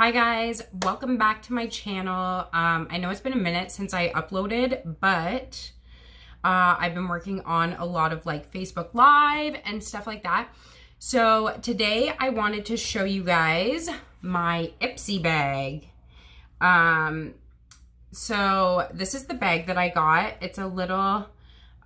Hi guys, welcome back to my channel. I know it's been a minute since I uploaded, but I've been working on a lot of like Facebook Live and stuff like that. So today I wanted to show you guys my Ipsy bag. So this is the bag that I got. It's a little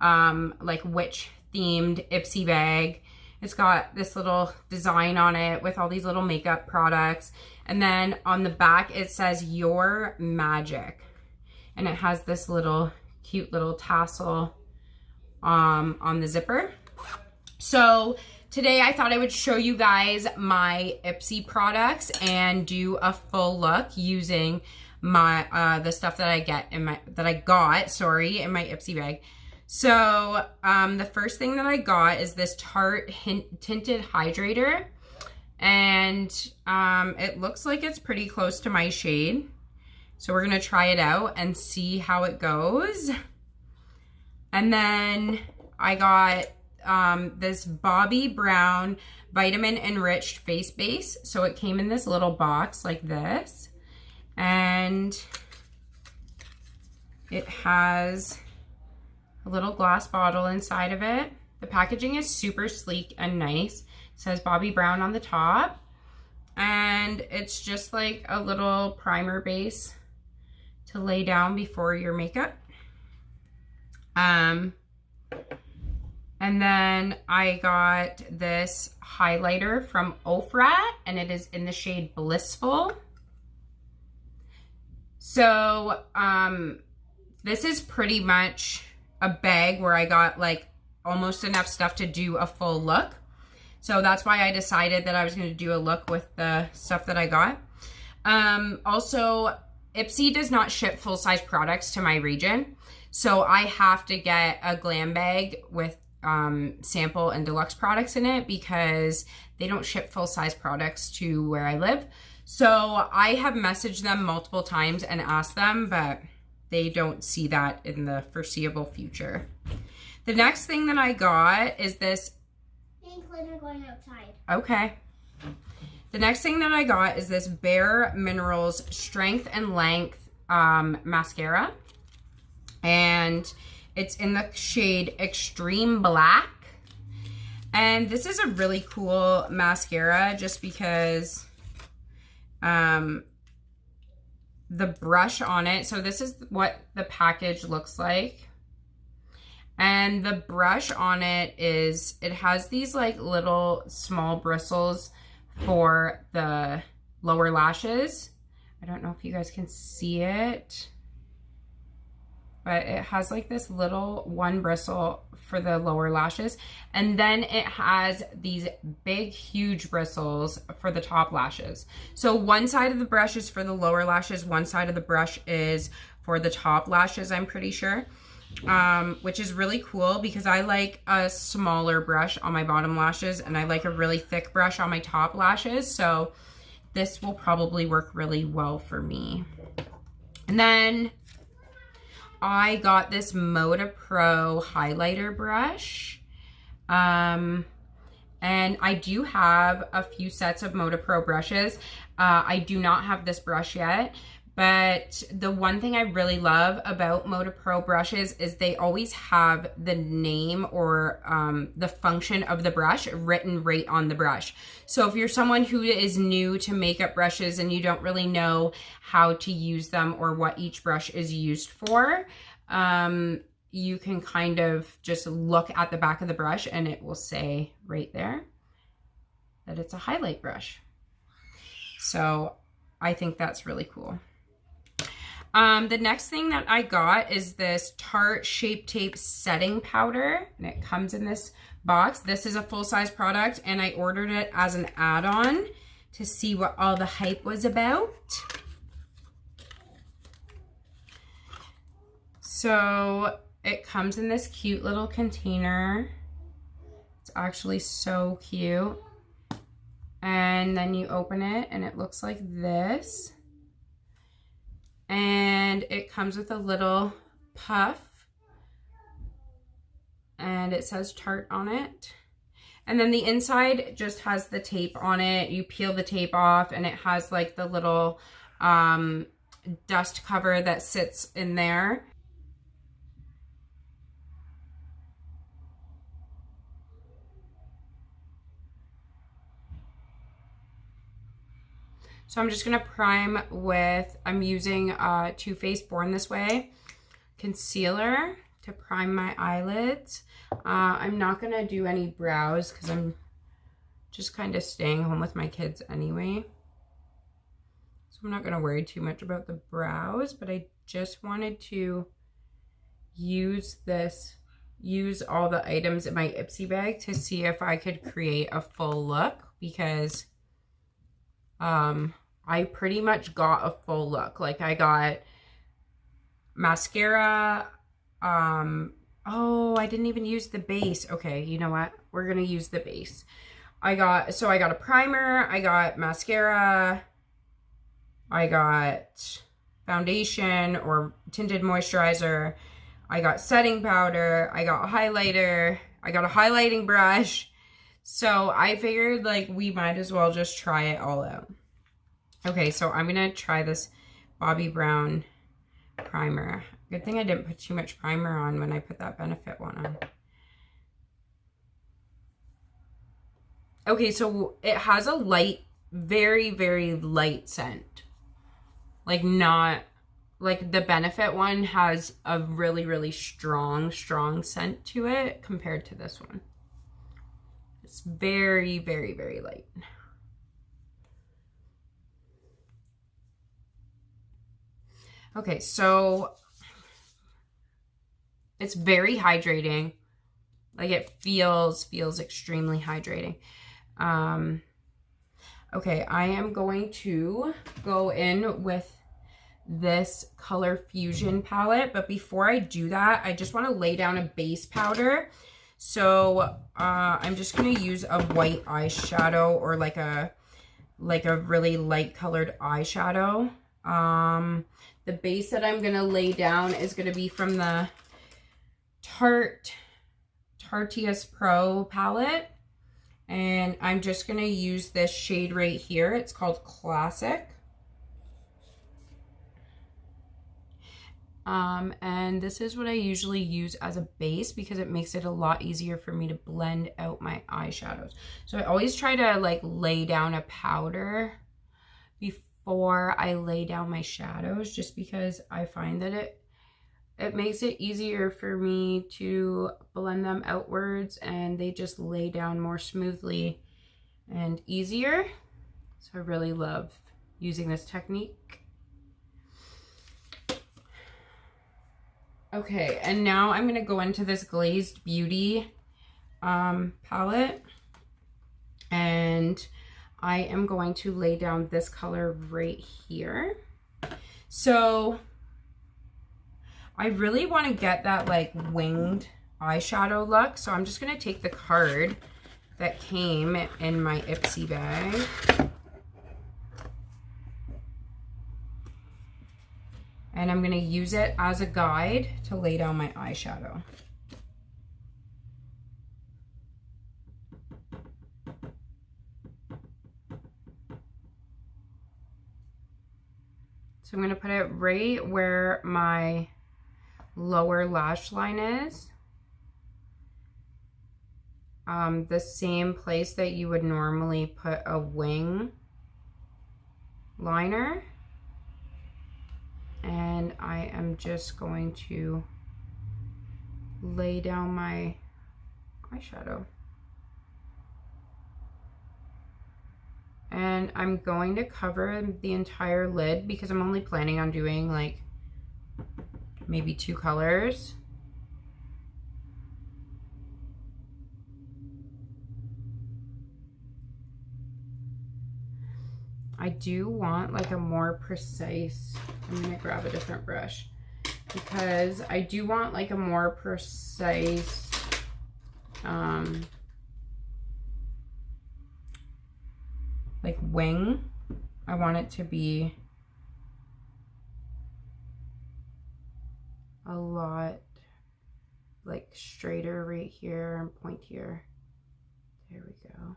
like witch themed Ipsy bag. It's got this little design on it with all these little makeup products. And then on the back, it says Your Magic. And it has this little cute little tassel on the zipper. So today I thought I would show you guys my Ipsy products and do a full look using my the stuff that I got in my Ipsy bag. So the first thing that I got is this Tarte tinted hydrator, and it looks like it's pretty close to my shade. So we're gonna try it out and see how it goes. And then I got this Bobbi Brown vitamin enriched face base. So it came in this little box like this, and it has a little glass bottle inside of it. The packaging is super sleek and nice. It says Bobbi Brown on the top. And it's just like a little primer base to lay down before your makeup. And then I got this highlighter from Ofra, and it is in the shade Blissful. So this is pretty much a bag where I got like almost enough stuff to do a full look. So that's why I decided that I was going to do a look with the stuff that I got. Also, Ipsy does not ship full-size products to my region. So I have to get a glam bag with sample and deluxe products in it because they don't ship full-size products to where I live. So I have messaged them multiple times and asked them, but they don't see that in the foreseeable future. The next thing that I got is this. We're going outside. Okay. The next thing that I got is this Bare Minerals Strength and Length mascara. And it's in the shade Extreme Black. And this is a really cool mascara just because the brush on it. So this is what the package looks like. And the brush on it has these like little small bristles for the lower lashes. I don't know if you guys can see it, but it has like this little one bristle for the lower lashes. And then it has these big, huge bristles for the top lashes. So one side of the brush is for the lower lashes. One side of the brush is for the top lashes, I'm pretty sure. Which is really cool because I like a smaller brush on my bottom lashes and I like a really thick brush on my top lashes. So this will probably work really well for me. And then I got this Moda Pro highlighter brush. And I do have a few sets of Moda Pro brushes. I do not have this brush yet, but the one thing I really love about Moda Pro brushes is they always have the name or the function of the brush written right on the brush. So if you're someone who is new to makeup brushes and you don't really know how to use them or what each brush is used for, you can kind of just look at the back of the brush and it will say right there that it's a highlight brush. So I think that's really cool. The next thing that I got is this Tarte Shape Tape setting powder, and it comes in this box. This is a full-size product, and I ordered it as an add-on to see what all the hype was about. So it comes in this cute little container. It's actually so cute. And then you open it, and it looks like this. And it comes with a little puff, and it says Tarte on it. And then the inside just has the tape on it. You peel the tape off and it has like the little dust cover that sits in there. So I'm just gonna prime with, I'm using Too Faced Born This Way concealer to prime my eyelids. I'm not gonna do any brows because I'm just kind of staying home with my kids anyway. So I'm not gonna worry too much about the brows, but I just wanted to use all the items in my Ipsy bag to see if I could create a full look, because I pretty much got a full look. Like I got mascara, oh, I didn't even use the base. Okay, you know what? We're gonna use the base. I got a primer, I got mascara, I got foundation or tinted moisturizer, I got setting powder, I got a highlighter, I got a highlighting brush. So I figured like we might as well just try it all out. Okay, so I'm gonna try this Bobbi Brown primer. Good thing I didn't put too much primer on when I put that Benefit one on. Okay, so it has a light, very, very light scent. Like not, like the Benefit one has a really, really strong scent to it compared to this one. It's very, very, very light. Okay, so it's very hydrating. Like it feels extremely hydrating. Okay, I am going to go in with this Color Fusion palette, but before I do that, I just want to lay down a base powder. So I'm just going to use a white eyeshadow, or like a really light colored eyeshadow. The base that I'm going to lay down is going to be from the Tarte Pro palette. And I'm just going to use this shade right here. It's called Classic. And this is what I usually use as a base because it makes it a lot easier for me to blend out my eyeshadows. So I always try to like lay down a powder before I lay down my shadows, just because I find that it makes it easier for me to blend them outwards and they just lay down more smoothly and easier. So I really love using this technique. Okay, and now I'm gonna go into this Glazed Beauty palette, and I am going to lay down this color right here. So I really want to get that like winged eyeshadow look. So I'm just going to take the card that came in my Ipsy bag. And I'm going to use it as a guide to lay down my eyeshadow. So I'm going to put it right where my lower lash line is. The same place that you would normally put a wing liner. And I am just going to lay down my eyeshadow. And I'm going to cover the entire lid because I'm only planning on doing like maybe 2 colors. I do want like a more precise, I'm gonna grab a different brush, because I do want like a more precise like wing. I want it to be a lot like straighter right here and pointier There we go.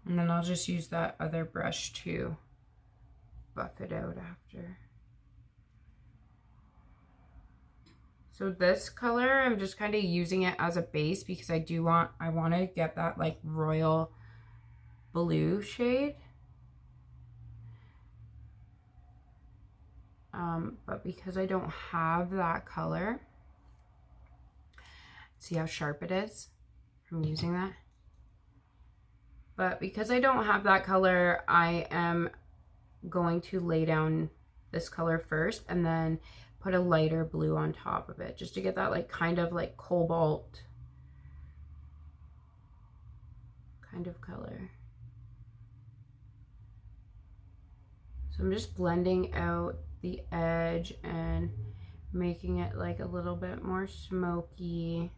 And then I'll just use that other brush to buff it out after. So this color, I'm just kind of using it as a base because I want to get that like royal blue shade. But because I don't have that color, see how sharp it is from using that? But because I don't have that color, I am going to lay down this color first and then put a lighter blue on top of it just to get that like kind of like cobalt kind of color. So I'm just blending out the edge and making it like a little bit more smoky.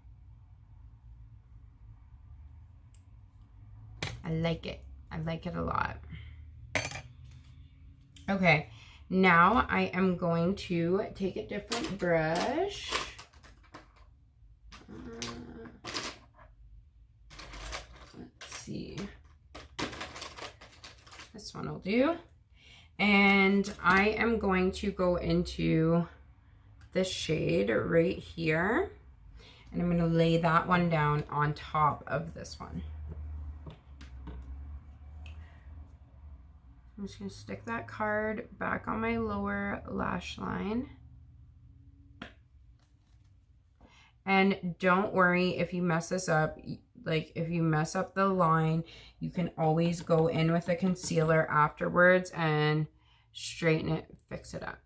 I like it. I like it a lot. Okay, now I am going to take a different brush. Let's see. This one will do. And I am going to go into this shade right here. And I'm going to lay that one down on top of this one. I'm just going to stick that card back on my lower lash line. And don't worry if you mess this up. Like if you mess up the line, you can always go in with a concealer afterwards and straighten it, fix it up.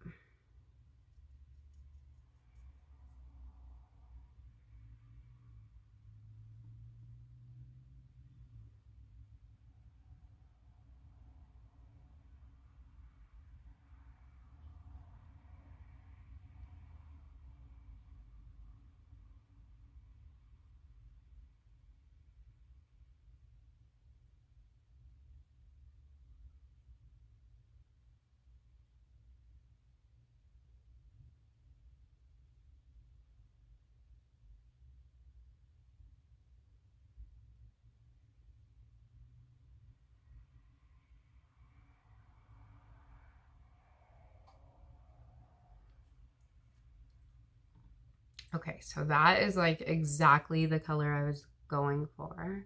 Okay, so that is like exactly the color I was going for.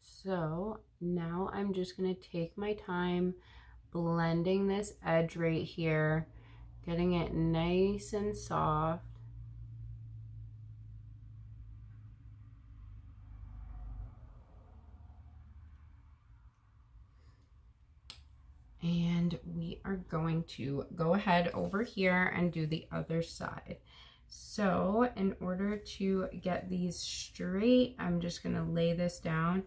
So now I'm just gonna take my time blending this edge right here, getting it nice and soft. And we are going to go ahead over here and do the other side. So in order to get these straight, I'm just gonna lay this down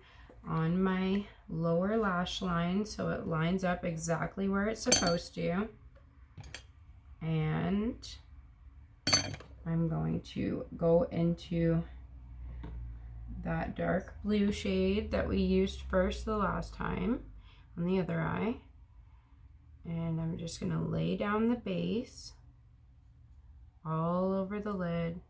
on my lower lash line so it lines up exactly where it's supposed to. And I'm going to go into that dark blue shade that we used first the last time on the other eye. And I'm just gonna lay down the base all over the lid.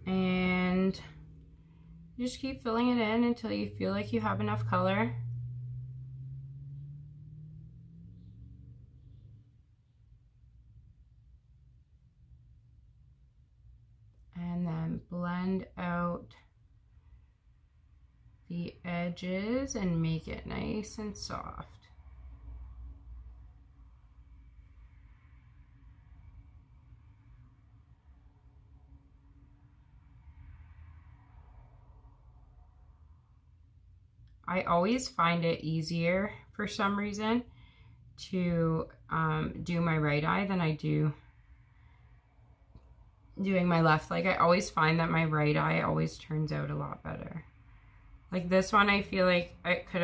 And just keep filling it in until you feel like you have enough color. And then blend out the edges and make it nice and soft. I always find it easier for some reason to do my right eye than I do doing my left. Like, I always find that my right eye always turns out a lot better. Like this one, I feel like I could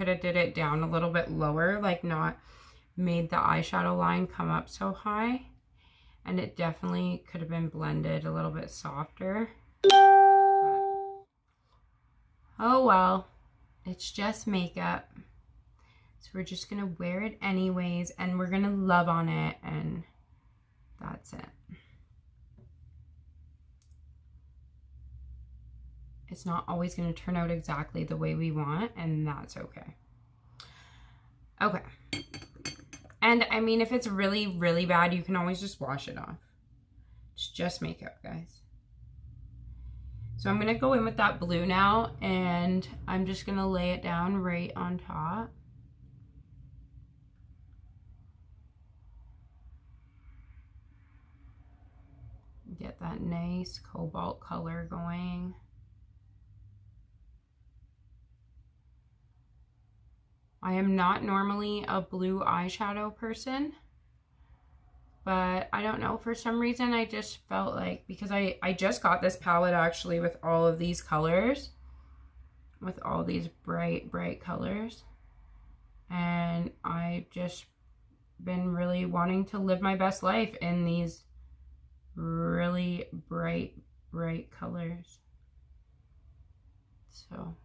have did it down a little bit lower, like not made the eyeshadow line come up so high, and it definitely could have been blended a little bit softer. But, oh well, it's just makeup. So we're just gonna wear it anyways, and we're gonna love on it, and that's it. It's not always gonna turn out exactly the way we want, and that's okay. Okay. And I mean, if it's really, really bad, you can always just wash it off. It's just makeup, guys. So I'm gonna go in with that blue now, and I'm just gonna lay it down right on top. Get that nice cobalt color going. I am not normally a blue eyeshadow person, but I don't know, for some reason I just felt like, because I just got this palette actually with all of these colors, with all these bright colors, and I've just been really wanting to live my best life in these really bright colors. So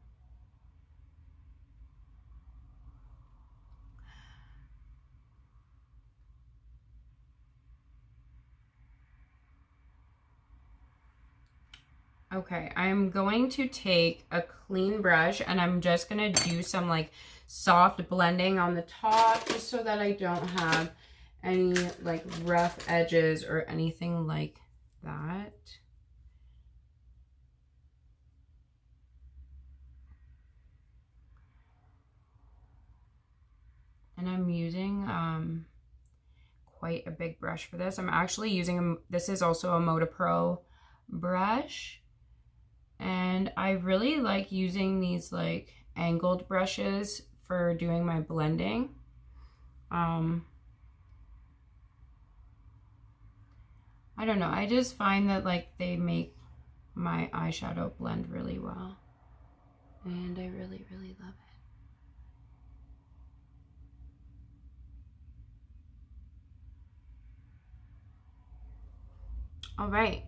okay, I'm going to take a clean brush, and I'm just gonna do some like soft blending on the top, just so that I don't have any like rough edges or anything like that. And I'm using quite a big brush for this. I'm actually using, this is also a Moda Pro brush, and I really like using these like angled brushes for doing my blending. I don't know, I just find that like they make my eyeshadow blend really well, and I really love it. All right,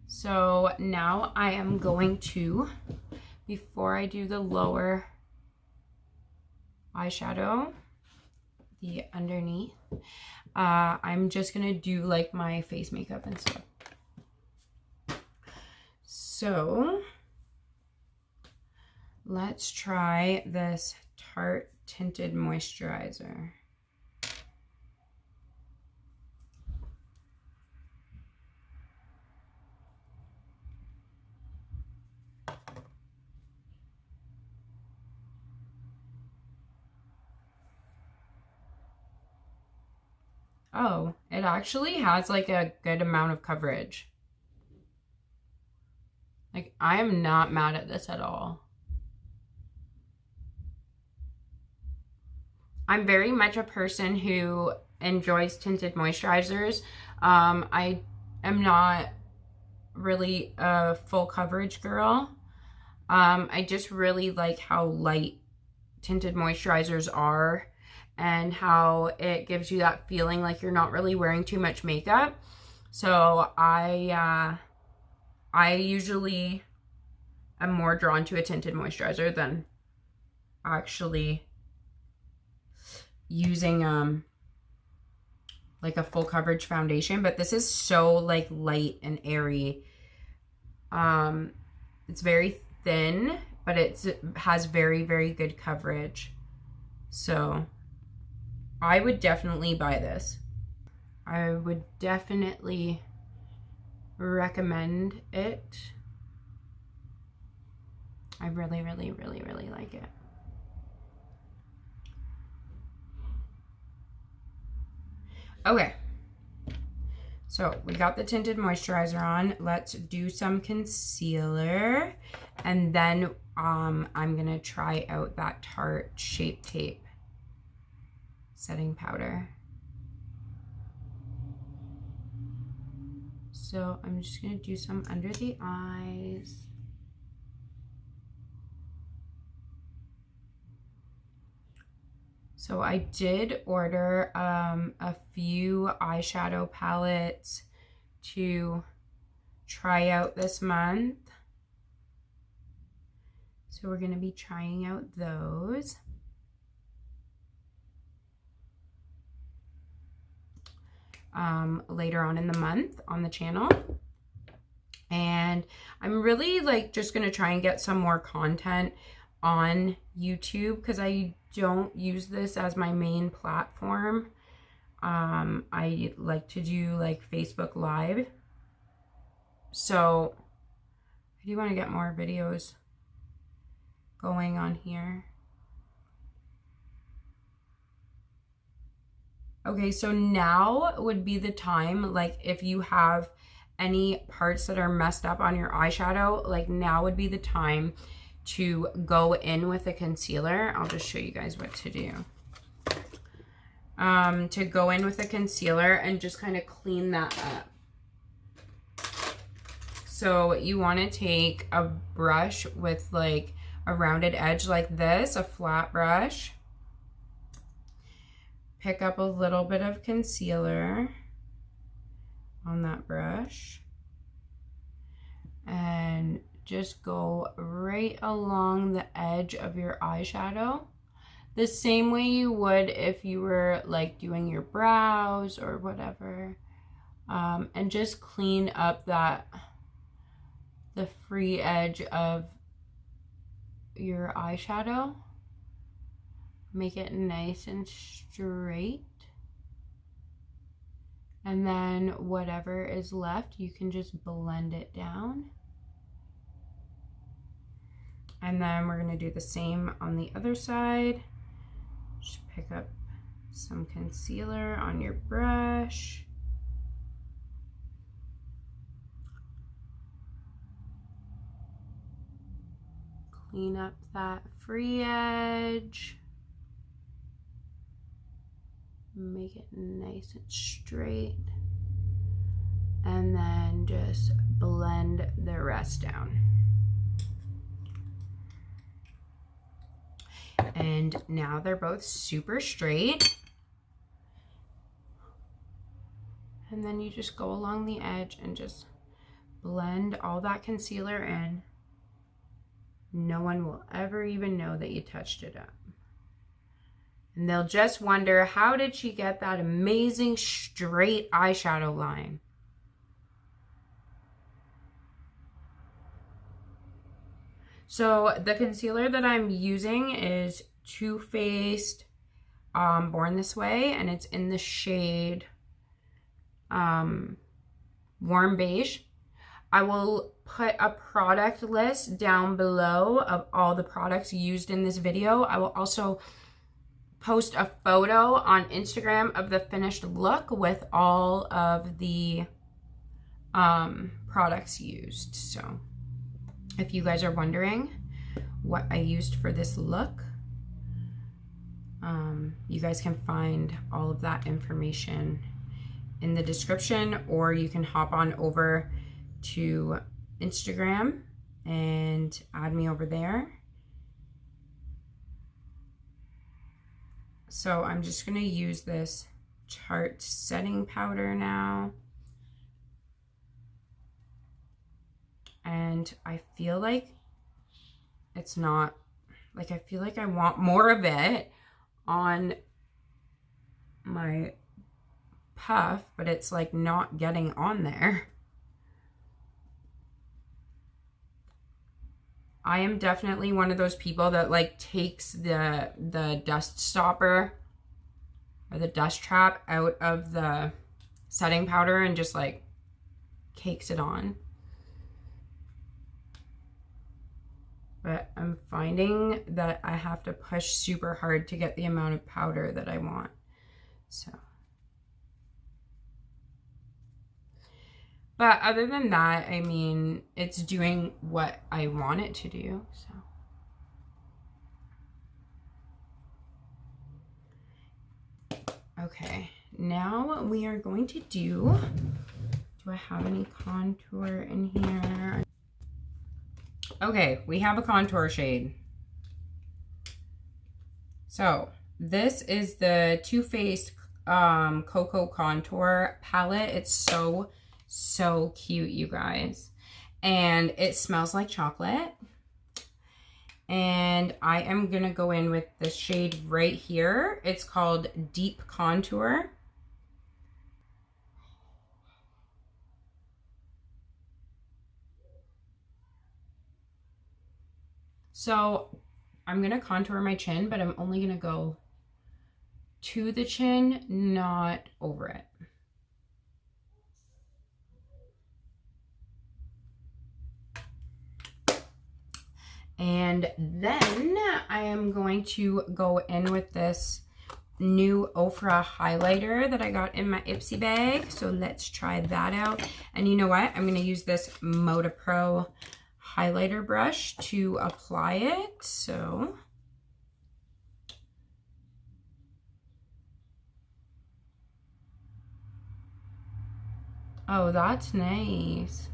so now I am going to, before I do the lower eyeshadow, the underneath, I'm just gonna do like my face makeup and stuff. So let's try this Tarte Tinted Moisturizer. Oh, it actually has like a good amount of coverage. Like, I am not mad at this at all. I'm very much a person who enjoys tinted moisturizers. I am not really a full coverage girl. I just really like how light tinted moisturizers are, and how it gives you that feeling like you're not really wearing too much makeup. So I usually am more drawn to a tinted moisturizer than actually using like a full coverage foundation. But this is so like light and airy. It's very thin, but it has very good coverage. So I would definitely buy this. I would definitely recommend it. I really like it. Okay, so we got the tinted moisturizer on. Let's do some concealer, and then I'm gonna try out that Tarte Shape Tape. setting powder. So I'm just gonna do some under the eyes. So I did order a few eyeshadow palettes to try out this month. So we're gonna be trying out those. Later on in the month on the channel. And I'm really like just gonna try and get some more content on YouTube because I don't use this as my main platform. I like to do like Facebook Live. So I do want to get more videos going on here. Okay, so now would be the time, like if you have any parts that are messed up on your eyeshadow, like now would be the time to go in with a concealer. I'll just show you guys what to do. To go in with a concealer and just kind of clean that up. So you want to take a brush with like a rounded edge like this, a flat brush. Pick up a little bit of concealer on that brush and just go right along the edge of your eyeshadow the same way you would if you were like doing your brows or whatever, and just clean up the free edge of your eyeshadow. Make it nice and straight. And then whatever is left, you can just blend it down. And then we're going to do the same on the other side. Just pick up some concealer on your brush. Clean up that free edge. Make it nice and straight. And then just blend the rest down. And now they're both super straight. And then you just go along the edge and just blend all that concealer in. No one will ever even know that you touched it up. And they'll just wonder, how did she get that amazing straight eyeshadow line? So the concealer that I'm using is Too Faced Born This Way, and it's in the shade Warm Beige. I will put a product list down below of all the products used in this video. I will also post a photo on Instagram of the finished look with all of the products used. So if you guys are wondering what I used for this look, you guys can find all of that information in the description, or you can hop on over to Instagram and add me over there. So I'm just going to use this Tarte setting powder now. And I feel like it's not, like I feel like I want more of it on my puff, but it's like not getting on there. I am definitely one of those people that like takes the dust stopper or the dust trap out of the setting powder and just like cakes it on. But I'm finding that I have to push super hard to get the amount of powder that I want. So. But other than that, I mean, it's doing what I want it to do, so. Okay, now we are going to do I have any contour in here? Okay, we have a contour shade. So this is the Too Faced Cocoa Contour palette. It's so cute, you guys. And it smells like chocolate. And I am gonna go in with the shade right here. It's called Deep Contour. So I'm gonna contour my chin, but I'm only gonna go to the chin, not over it. And then I am going to go in with this new Ofra highlighter that I got in my Ipsy bag. So let's try that out. And you know what? I'm gonna use this Moda Pro highlighter brush to apply it. So oh, that's nice.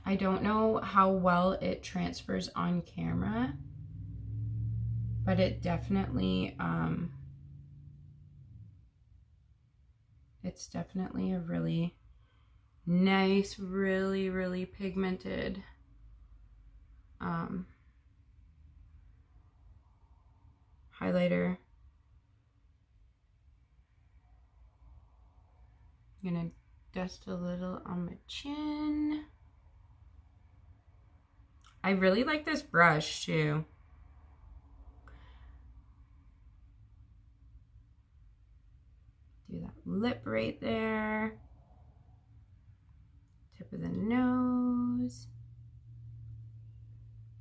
I don't know how well it transfers on camera, but it definitely it's definitely a really nice, really pigmented highlighter. I'm gonna dust a little on my chin. I really like this brush too. Do that lip right there. Tip of the nose.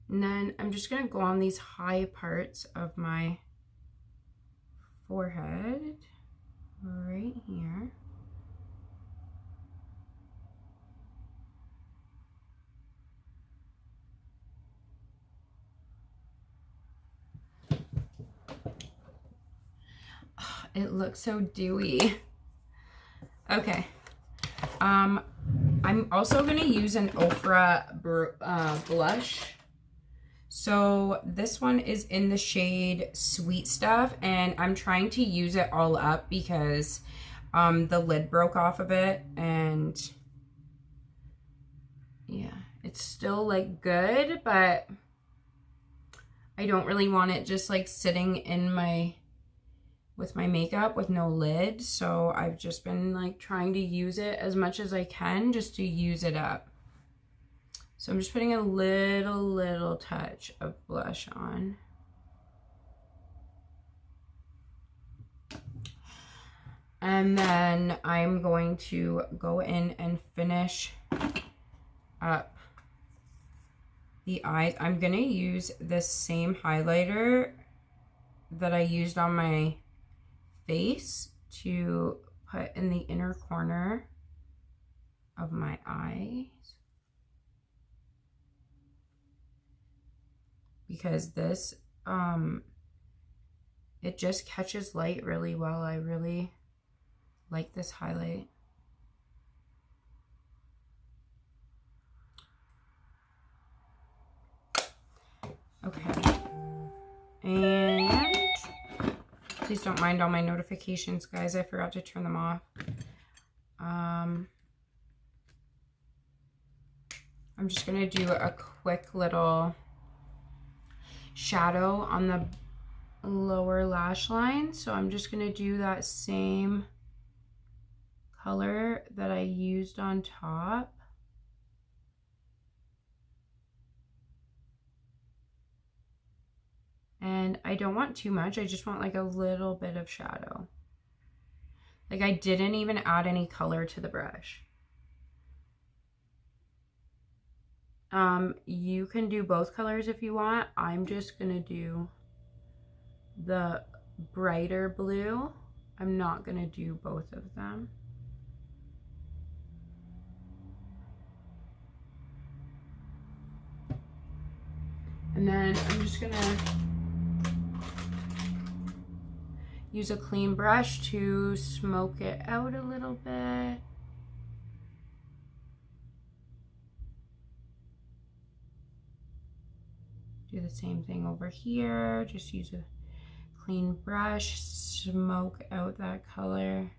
And then I'm just gonna go on these high parts of my forehead, right here. Oh, it looks so dewy. Okay. I'm also gonna use an Ofra blush. So this one is in the shade Sweet Stuff, and I'm trying to use it all up because the lid broke off of it, and yeah, it's still like good, but I don't really want it just like sitting in with my makeup with no lid. So I've just been like trying to use it as much as I can just to use it up. So I'm just putting a little touch of blush on. And then I'm going to go in and finish up the eyes. I'm gonna use this same highlighter that I used on my face to put in the inner corner of my eyes, because this it just catches light really well. I really like this highlight. Okay, and please don't mind all my notifications, guys. I forgot to turn them off. I'm just gonna do a quick little shadow on the lower lash line. So I'm just gonna do that same color that I used on top. And I don't want too much. I just want like a little bit of shadow. Like I didn't even add any color to the brush. You can do both colors if you want. I'm just gonna do the brighter blue. I'm not gonna do both of them. And then I'm just gonna, use a clean brush to smoke it out a little bit. Do the same thing over here. Just use a clean brush, smoke out that color.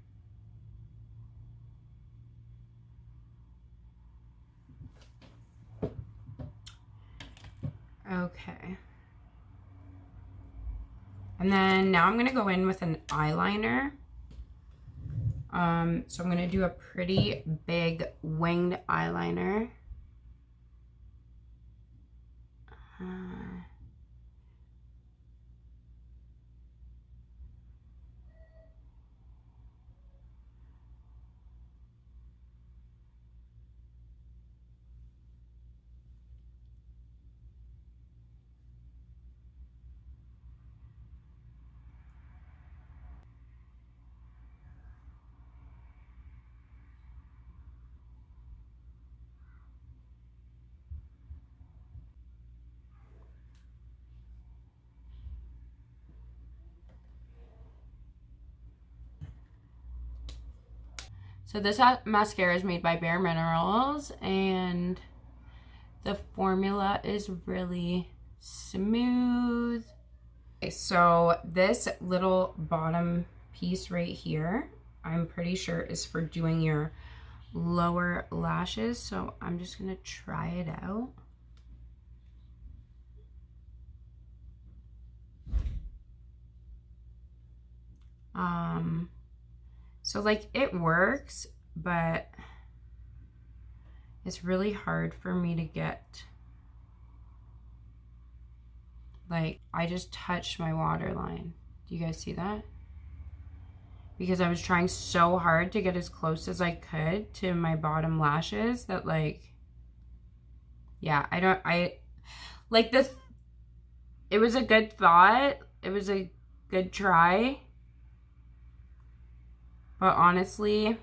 Okay. And then now I'm going to go in with an eyeliner. So I'm going to do a pretty big winged eyeliner. So this mascara is made by Bare Minerals, and the formula is really smooth. Okay, so this little bottom piece right here, I'm pretty sure is for doing your lower lashes. So I'm just gonna try it out. So like it works, but it's really hard for me to get, like, I just touched my waterline. Do you guys see that? Because I was trying so hard to get as close as I could to my bottom lashes that, like, yeah, it was a good thought. It was a good try. But honestly,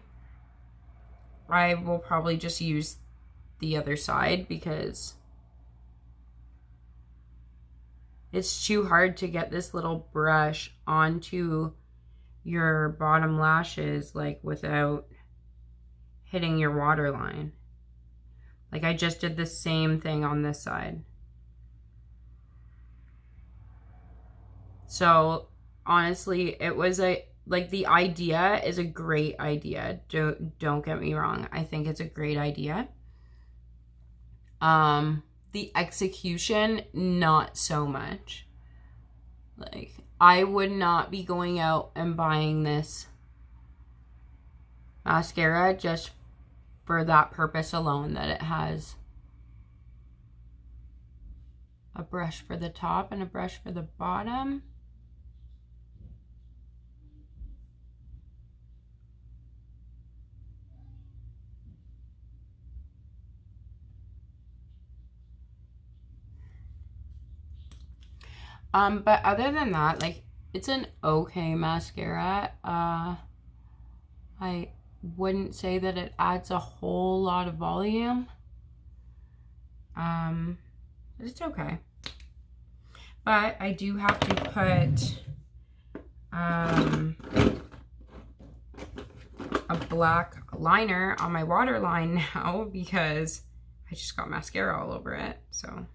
I will probably just use the other side because it's too hard to get this little brush onto your bottom lashes, like, without hitting your waterline. Like, I just did the same thing on this side. So honestly, it was like, the idea is a great idea. Don't get me wrong. I think it's a great idea. The execution, not so much. Like, I would not be going out and buying this mascara just for that purpose alone, that it has a brush for the top and a brush for the bottom. But other than that, like, it's an okay mascara. I wouldn't say that it adds a whole lot of volume. But it's okay. But I do have to put a black liner on my waterline now because I just got mascara all over it, so.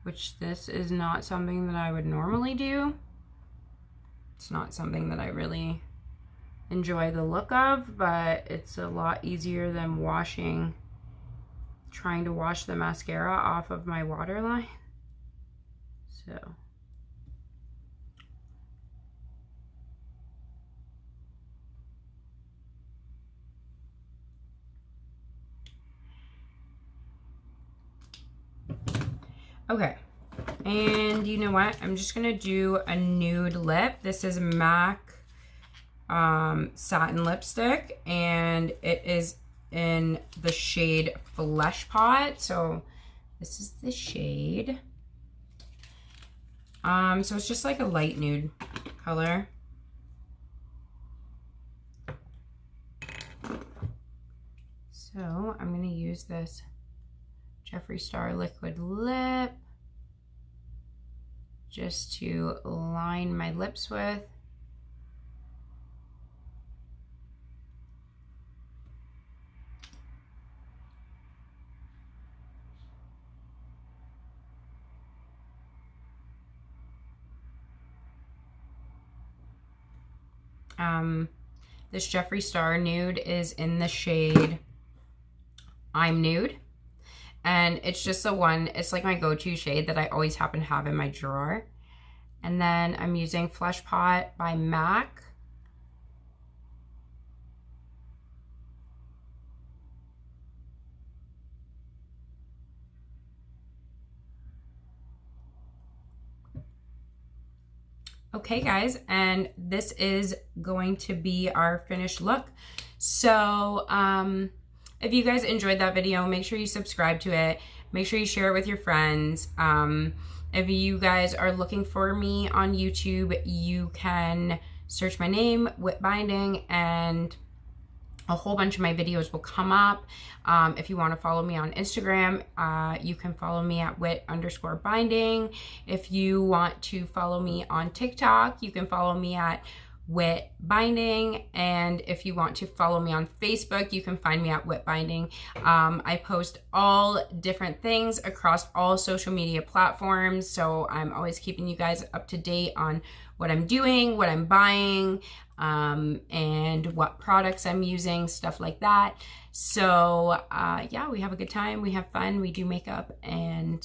Which this is not something that I would normally do. It's not something that I really enjoy the look of, but it's a lot easier than trying to wash the mascara off of my waterline. So. Okay, and you know what? I'm just gonna do a nude lip. This is MAC satin lipstick, and it is in the shade Fleshpot. So this is the shade. So it's just like a light nude color. So I'm gonna use this Jeffree Star liquid lip just to line my lips with. This Jeffree Star nude is in the shade I'm Nude. And it's just the one, it's like my go-to shade that I always happen to have in my drawer. And then I'm using Fleshpot by MAC. Okay guys, and this is going to be our finished look. So if you guys enjoyed that video, make sure you subscribe to it. Make sure you share it with your friends. If you guys are looking for me on YouTube, you can search my name, Wit Binding, and a whole bunch of my videos will come up. If you want to follow me on Instagram, you can follow me at wit_binding. If you want to follow me on TikTok, you can follow me at Wit Binding. And if you want to follow me on Facebook, you can find me at Wit Binding. I post all different things across all social media platforms, so I'm always keeping you guys up to date on what I'm doing, what I'm buying, and what products I'm using, stuff like that. So yeah, we have a good time, we have fun, we do makeup, and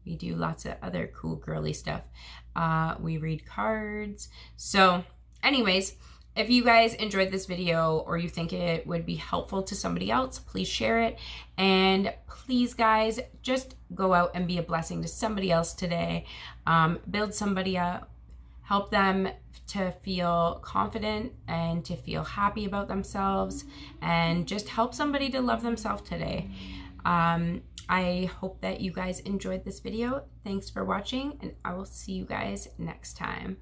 we do lots of other cool girly stuff. We read cards. So anyways, if you guys enjoyed this video or you think it would be helpful to somebody else, please share it. And please guys, just go out and be a blessing to somebody else today. Build somebody up, help them to feel confident and to feel happy about themselves, and just help somebody to love themselves today. I hope that you guys enjoyed this video. Thanks for watching, and I will see you guys next time.